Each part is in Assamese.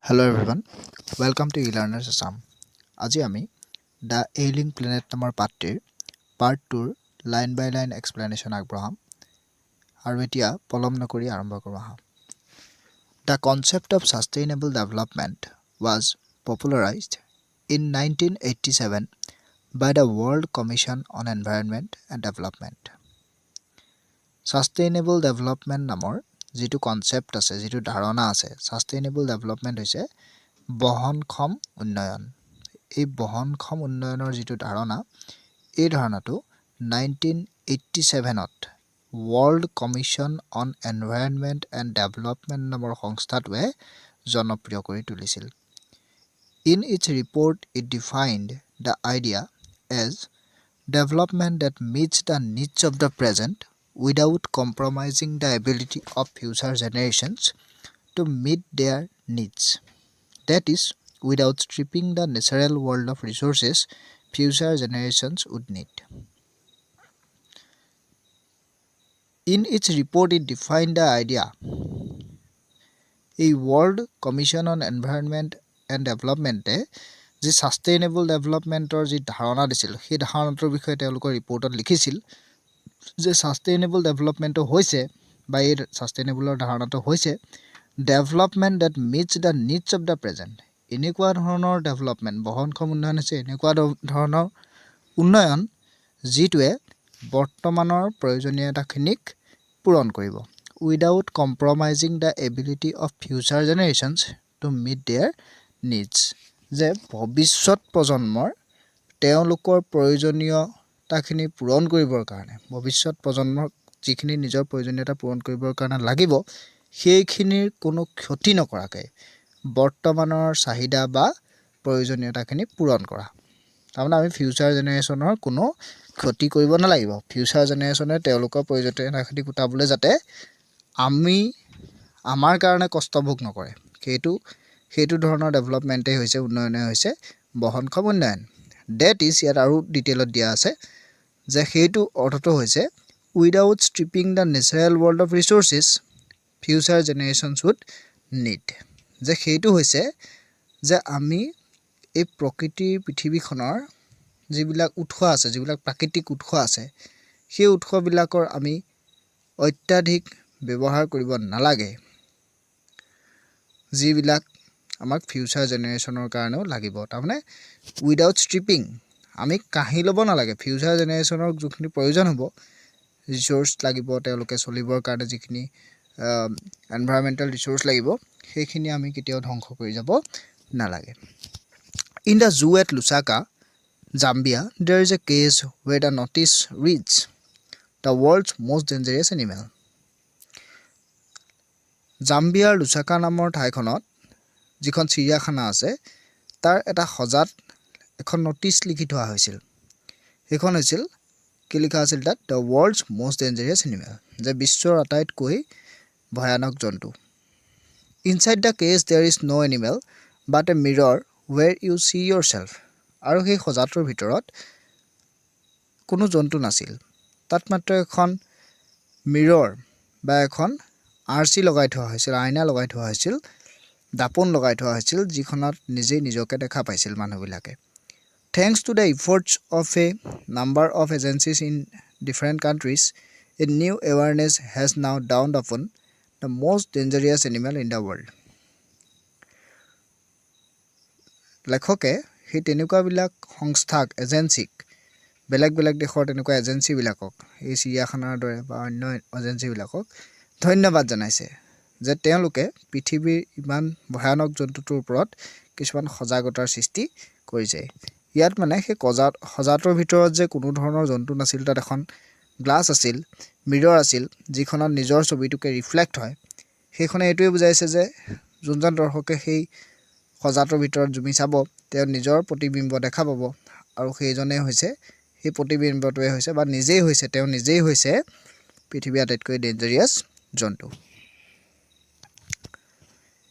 Hello everyone, welcome to eLearners Assam. আজি আমি The Ailing Planet নামৰ পাঠটিৰ পাৰ্ট 2ৰ লাইন বাই লাইন এক্সপ্লেনেশ্যন আগবঢ়াম আৰু এতিয়া পলম নকৰি আৰম্ভ কৰোঁ আহা। The concept of sustainable development was popularized in 1987 by the World Commission on Environment and Development. Sustainable development নামৰ যিটো কনসেপ্ট আছে যিটো ধাৰণা আছে সাস্টেইনেবল ডেভেলপমেন্ট হৈছে বহনক্ষম উন্নয়ন এই বহনক্ষম উন্নয়নৰ যিটো ধাৰণা এই ধাৰণাটো 1987 ত world commission on environment and development নামৰ সংস্থাটোৱে জনপ্ৰিয় কৰি তুলিছিল in its report it defined the idea as development that meets the needs of the present without compromising the ability of future generations to meet their needs. That is, without stripping the natural world of resources future generations would need. In its report, it defined the idea. A World Commission on Environment and Development যি সাস্টেইনেবল ডেভেলপমেন্টৰ যি ধাৰণা দিছিল সেই ধাৰণাটোৰ বিষয়ে তেওঁলোকৰ ৰিপৰ্টত লিখিছিল যে সাস্টেইনেবল ডেভেলপমেন্ট হৈছে বা এই সাস্টেইনেবলৰ ধাৰণাটো হৈছে development that meets the needs of the present এনেকুৱা ধৰণৰ ডেভেলপমেন্ট বহনক্ষম উন্নয়ন হৈছে এনেকুৱা ধৰণৰ উন্নয়ন যিটোৱে বৰ্তমানৰ প্ৰয়োজনীয়তাখিনিক পূৰণ কৰিব without compromising the ability of future generations to meet their needs যে ভৱিষ্যত প্ৰজন্মৰ তেওঁলোকৰ প্ৰয়োজনীয়তাখিনি পূৰণ কৰিবৰ কাৰণে ভৱিষ্যত প্ৰজন্মৰ যিখিনি নিজৰ প্ৰয়োজনীয়তা পূৰণ কৰিবৰ কাৰণে লাগিব সেইখিনিৰ কোনো ক্ষতি নকৰাকৈ বৰ্তমানৰ চাহিদা বা প্ৰয়োজনীয়তাখিনি পূৰণ কৰা তাৰমানে আমি ফিউচাৰ জেনেৰেশ্যনৰ কোনো ক্ষতি কৰিব নালাগিব ফিউচাৰ জেনেৰেশ্যনে তেওঁলোকৰ প্ৰয়োজনীয়তাখিনি গোটাবলৈ যাতে আমি আমাৰ কাৰণে কষ্ট ভোগ নকৰে সেইটো ধৰণৰ ডেভেলপমেন্টে হৈছে উন্নয়নে হৈছে বহনক্ষম উন্নয়ন that is ইয়াত আৰু ডিটেইলত দিয়া আছে যে সেইটো অৰ্থটো হৈছে without stripping the natural world of resources future generations would need যে সেইটো হৈছে যে আমি এই প্ৰকৃতিৰ পৃথিৱীখনৰ যিবিলাক উৎস আছে যিবিলাক প্ৰাকৃতিক উৎস আছে সেই উৎসবিলাকৰ আমি অত্যাধিক ব্যৱহাৰ কৰিব নালাগে যিবিলাক আমাক ফিউচাৰ জেনেৰেশ্যনৰ কাৰণেও লাগিব তাৰমানে উইদাউট ষ্ট্ৰিপিং আমি কাহি ল'ব নালাগে ফিউচাৰ জেনেৰেশ্যনৰ যিখিনি প্ৰয়োজন হ'ব ৰিসোৰ্স লাগিব তেওঁলোকে চলিবৰ কাৰণে যিখিনি এনভায়ৰনমেন্টাল ৰিসোৰ্স লাগিব সেইখিনি আমি কেতিয়াও ধ্বংস কৰি যাব নালাগে in the zoo at Lusaka Zambia there is a case where the notice reads the world's most dangerous animal জাম্বিয়াৰ লুসাকা নামৰ ঠাইখনত যিখন চিৰিয়াখানা আছে তাৰ এটা সজাত এখন নোটিছ লিখি থোৱা হৈছিল সেইখন হৈছিল কি লিখা আছিল তাত the world's most dangerous animal যে বিশ্বৰ আটাইতকৈ ভয়ানক জন্তু inside the case there is no animal but a mirror where you see yourself আৰু সেই সজাটোৰ ভিতৰত কোনো জন্তু নাছিল তাত মাত্ৰ এখন মিৰৰ বা এখন আৰসি লগাই থোৱা হৈছিল আইনা লগাই থোৱা হৈছিল দাপন লগাই থোৱা হৈছিল যিখনত নিজে নিজকে দেখা পাইছিল মানুহবিলাকে thanks to the efforts of a number of agencies in different countries a new awareness has now dawned upon the most dangerous animal in the world লেখকে হে তেনেকুৱা বিলাক সংস্থাক এজেন্সিক বেলেগ দেশৰ তেনেকুৱা এজেন্সি বিলাকক এই চিৰিয়াখানাৰ দৰে বা অন্য এজেন্সি বিলাকক ধন্যবাদ জনাইছে যে তেওঁলোকে পৃথিৱীৰ ইমান ভয়ানক জন্তুটোৰ ওপৰত কিছুমান সজাগতাৰ সৃষ্টি কৰিছে ইয়াত মানে সেই সজাটোৰ ভিতৰত যে কোনো ধৰণৰ জন্তু নাছিল তাত এখন গ্লাছ আছিল মিৰৰ আছিল যিখনত নিজৰ ছবিটোকে ৰিফ্লেক্ট হয় সেইখনে এটোৱে বুজাইছে যে যোনজন দৰ্শকে সেই সজাটোৰ ভিতৰত জুমি চাব তেওঁ নিজৰ প্ৰতিবিম্ব দেখা পাব আৰু সেইজনে হৈছে সেই প্ৰতিবিম্বটোৱে হৈছে বা তেওঁ নিজেই হৈছে পৃথিৱীৰ আটাইতকৈ ডেঞ্জাৰিয়াছ জন্তু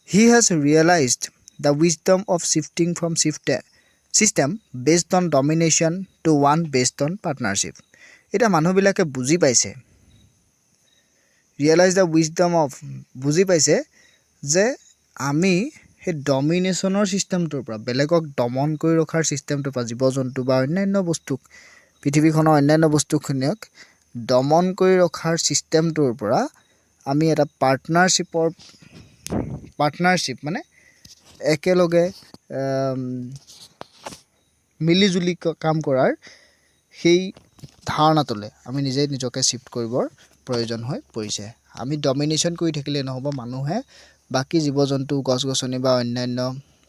He has realized the wisdom of shifting from system based on domination to one based on partnership. এটা মানুহবিলাকে বুজি পাইছে realize the wisdom of বুজি পাইছে যে আমি সেই ডমিনেশ্যনৰ ছিষ্টেমটোৰ পৰা বেলেগক দমন কৰি ৰখাৰ ছিষ্টেমটোৰ পৰা জীৱ জন্তু বা অন্যান্য বস্তুক পৃথিৱীখনৰ অন্যান্য বস্তুখিনিক দমন কৰি ৰখাৰ ছিষ্টেমটোৰ পৰা আমি এটা পাৰ্টনাৰশ্বিপ মানে একেলগে মিলিজুলি কাম কৰাৰ সেই ধাৰণাটোলৈ আমি নিজে নিজকে শ্বিফ্ট কৰিবৰ প্ৰয়োজন হৈ পৰিছে। আমি ডমিনেশ্যন কৰি থাকিলে নহ'ব, মানুহে বাকী জীৱ জন্তু গছ গছনি বা অন্যান্য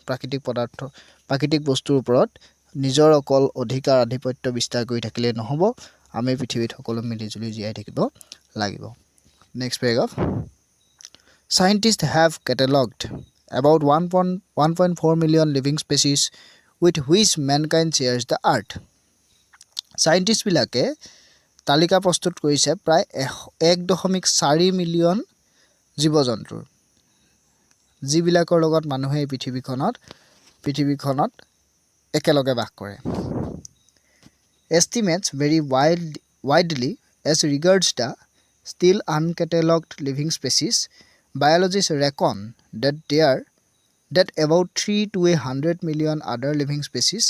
প্ৰাকৃতিক বস্তুৰ ওপৰত নিজৰ অকল অধিকাৰ আধিপত্য বিস্তাৰ কৰি থাকিলে নহ'ব, আমি পৃথিৱীত সকলো মিলিজুলি জীয়াই থাকিব লাগিব। Next paragraph. Scientists have catalogued about 1.4 million living species with which mankind shares the earth. চাইণ্টিষ্টবিলাকে তালিকা প্ৰস্তুত কৰিছে প্ৰায় 1.4 মিলিয়ন জীৱ জন্তুৰ, যিবিলাকৰ লগত মানুহে এই পৃথিৱীখনত একেলগে বাস কৰে। Estimates vary widely as regards the still uncatalogued living species. Biologists reckon that about 3 to 100 million other living species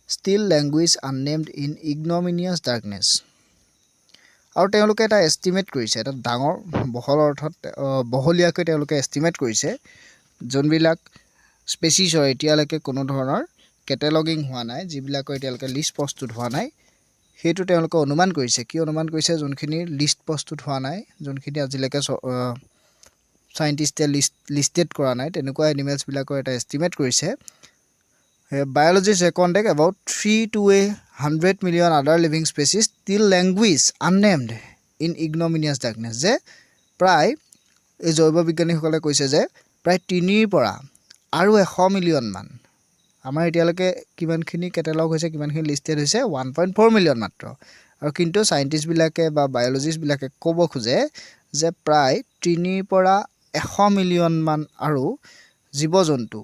still languish unnamed in ignominious darkness. আৰু তেওঁলোকে এটা এষ্টিমেট কৰিছে, এটা ডাঙৰ বহলীয়াকৈ তেওঁলোকে এষ্টিমেট কৰিছে যোনবিলাক স্পেচিছৰ এতিয়ালৈকে কোনো ধৰণৰ কেটেলগিং হোৱা নাই, যিবিলাকৰ এতিয়ালৈকে লিষ্ট প্ৰস্তুত হোৱা নাই, সেইটো তেওঁলোকে অনুমান কৰিছে। কি অনুমান কৰিছে? যোনখিনিৰ লিষ্ট প্ৰস্তুত হোৱা নাই, যোনখিনি আজিলৈকে চাইণ্টিষ্টে লিষ্টেড কৰা নাই, তেনেকুৱা এনিমেলছবিলাকৰ এটা এষ্টিমেট কৰিছে। Biologists reckon that about 3 to 100 million other living species still languish unnamed in ignominious darkness. যে প্ৰায় এই জৈৱ বিজ্ঞানীসকলে কৈছে যে প্ৰায় 3 পৰা আৰু 100 মিলিয়ন মান, আমাৰ এতিয়ালৈকে কিমানখিনি কেটেলগ হৈছে, কিমানখিনি লিষ্টেড হৈছে? 1.4 মিলিয়ন মাত্ৰ। আৰু কিন্তু চাইণ্টিষ্টবিলাকে বা বায়'লজিষ্টবিলাকে ক'ব খোজে যে প্ৰায় 3 পৰা 100 মিলিয়ন মান আৰু জীৱ জন্তু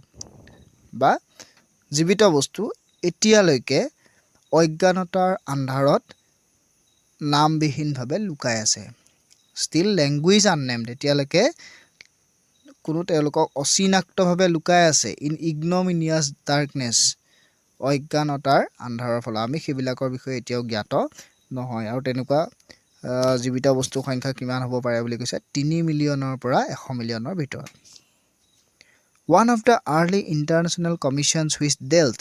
বা জীৱিত বস্তু এতিয়ালৈকে অজ্ঞানতাৰ আন্ধাৰত নামবিহীনভাৱে লুকাই আছে। ষ্টিল লেংগুৱেজ আননেমড, এতিয়ালৈকে কোনো তেওঁলোকক অচিনাক্তভাৱে লুকাই আছে। ইন ইগনমিনিয়াছ ডাৰ্কনেছ, অজ্ঞানতাৰ আন্ধাৰৰ ফলত আমি সেইবিলাকৰ বিষয়ে এতিয়াও জ্ঞাত নহয়। আৰু তেনেকুৱা জীৱিত বস্তুৰ সংখ্যা কিমান হ'ব পাৰে বুলি কৈছে? 3 মিলিয়নৰ পৰা 100 মিলিয়নৰ ভিতৰত। One of the early international commissions which dealt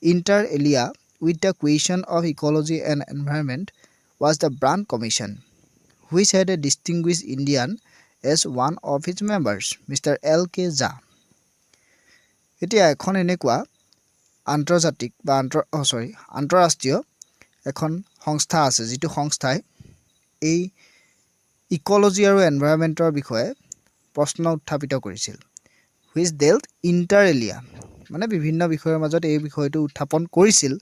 inter alia with the question of ecology and environment was the Brundtland Commission, which had a distinguished Indian as one of its members, Mr. L.K. Jha. এতিয়া এখন এনেকুৱা আন্তঃৰাষ্ট্ৰীয় এখন সংস্থা আছে, যিটো সংস্থাই এই ইক'লজি আৰু এনভাইৰনমেণ্টৰ বিষয়ে প্ৰশ্ন উত্থাপিত কৰিছিল। হুইচ ডেল্ট ইণ্টাৰ এলিয়া, মানে বিভিন্ন বিষয়ৰ মাজত এই বিষয়টো উত্থাপন কৰিছিল।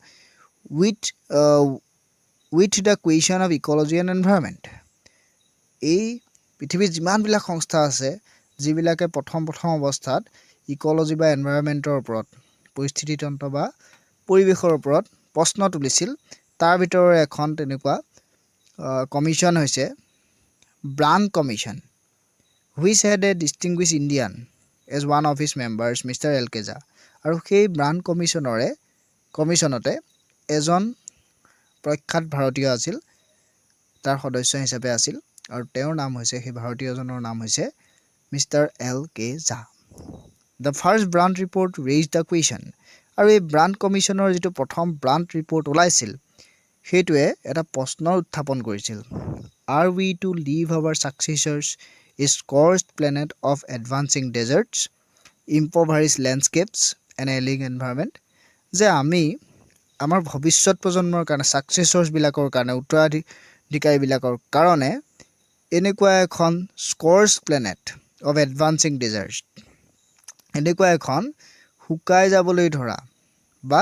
With the question of ecology and environment, এই পৃথিৱীত যিমানবিলাক সংস্থা আছে যিবিলাকে প্ৰথম অৱস্থাত ইক'লজি বা এনভাইৰনমেণ্টৰ ওপৰত, পৰিস্থিতিতন্ত্ৰ বা পৰিৱেশৰ ওপৰত প্ৰশ্ন তুলিছিল, তাৰ ভিতৰৰ এখন তেনেকুৱা কমিশ্যন হৈছে Brundtland commission, which had a distinguished Indian as one of his members, mister L K Jha. আৰু সেই ব্ৰাণ্ড কমিশ্যনতে এজন প্ৰখ্যাত ভাৰতীয় আছিল, তাৰ সদস্য হিচাপে আছিল, আৰু তেওঁৰ নাম হৈছে, সেই ভাৰতীয়জনৰ নাম হৈছে mister L K Jha. The first brand report raise the question, আৰু এই ব্ৰাণ্ড কমিশ্যনৰ যিটো প্ৰথম ব্ৰাণ্ড ৰিপৰ্ট ওলাইছিল, সেইটোৱে এটা প্ৰশ্নৰ উত্থাপন কৰিছিল। Are we to leave our successors a scorched planet of advancing deserts, impoverished landscapes and ailing environment, যে আমি আমাৰ ভৱিষ্যত প্ৰজন্মৰ কাৰণে, ছাকচেছৰ্ছবিলাকৰ কাৰণে, উত্তৰাধিকাৰীবিলাকৰ কাৰণে এনেকুৱা এখন স্কৰ্চ প্লেনেট অফ এডভান্সিং ডেজাৰ্টছ, এনেকুৱা এখন শুকাই যাবলৈ ধৰা বা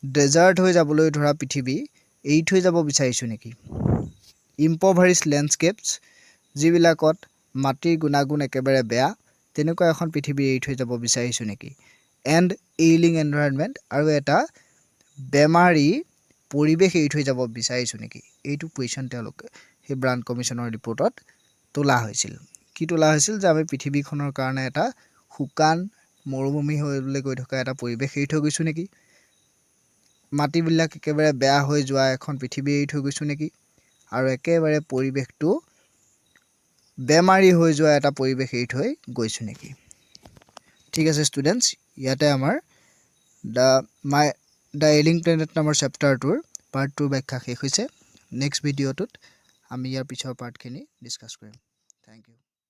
ডেজাৰ্ট হৈ যাবলৈ ধৰা পৃথিৱী এৰি থৈ যাব বিচাৰিছোঁ নেকি? ইম্পভাৰিছ লেণ্ডস্কেপছ, যিবিলাকত মাটিৰ গুণাগুণ একেবাৰে বেয়া, তেনেকুৱা এখন পৃথিৱী এৰি থৈ যাব বিচাৰিছোঁ নেকি? এণ্ড এইলিং এনভাইৰনমেণ্ট, আৰু এটা বেমাৰী পৰিৱেশ এৰি থৈ যাব বিচাৰিছোঁ নেকি? এইটো কুৱেশ্যন তেওঁলোকে সেই ব্ৰাণ্ড কমিশ্যনৰ ৰিপৰ্টত তোলা হৈছিল। কি তোলা হৈছিল? যে আমি পৃথিৱীখনৰ কাৰণে এটা শুকান মৰুভূমি হ'বলৈ গৈ থকা এটা পৰিৱেশ এৰি থৈ গৈছোঁ নেকি? মাটিবিলাক একেবাৰে বেয়া হৈ যোৱা এখন পৃথিৱী এৰি থৈ গৈছোঁ নেকি? আৰু একেবাৰে পৰিৱেশটো বেমাৰী হৈ যোৱা এটা পৰিৱেশ এৰি থৈ গৈছোঁ নেকি? ঠিক আছে ষ্টুডেণ্টছ, ইয়াতে আমাৰ দ্য এলিং প্লেনেট নামৰ চেপ্টাৰটোৰ পাৰ্ট 2 ব্যাখ্যা শেষ হৈছে। নেক্সট ভিডিঅ'টোত আমি ইয়াৰ পিছৰ পাৰ্টখিনি ডিছকাছ কৰিম। Thank U.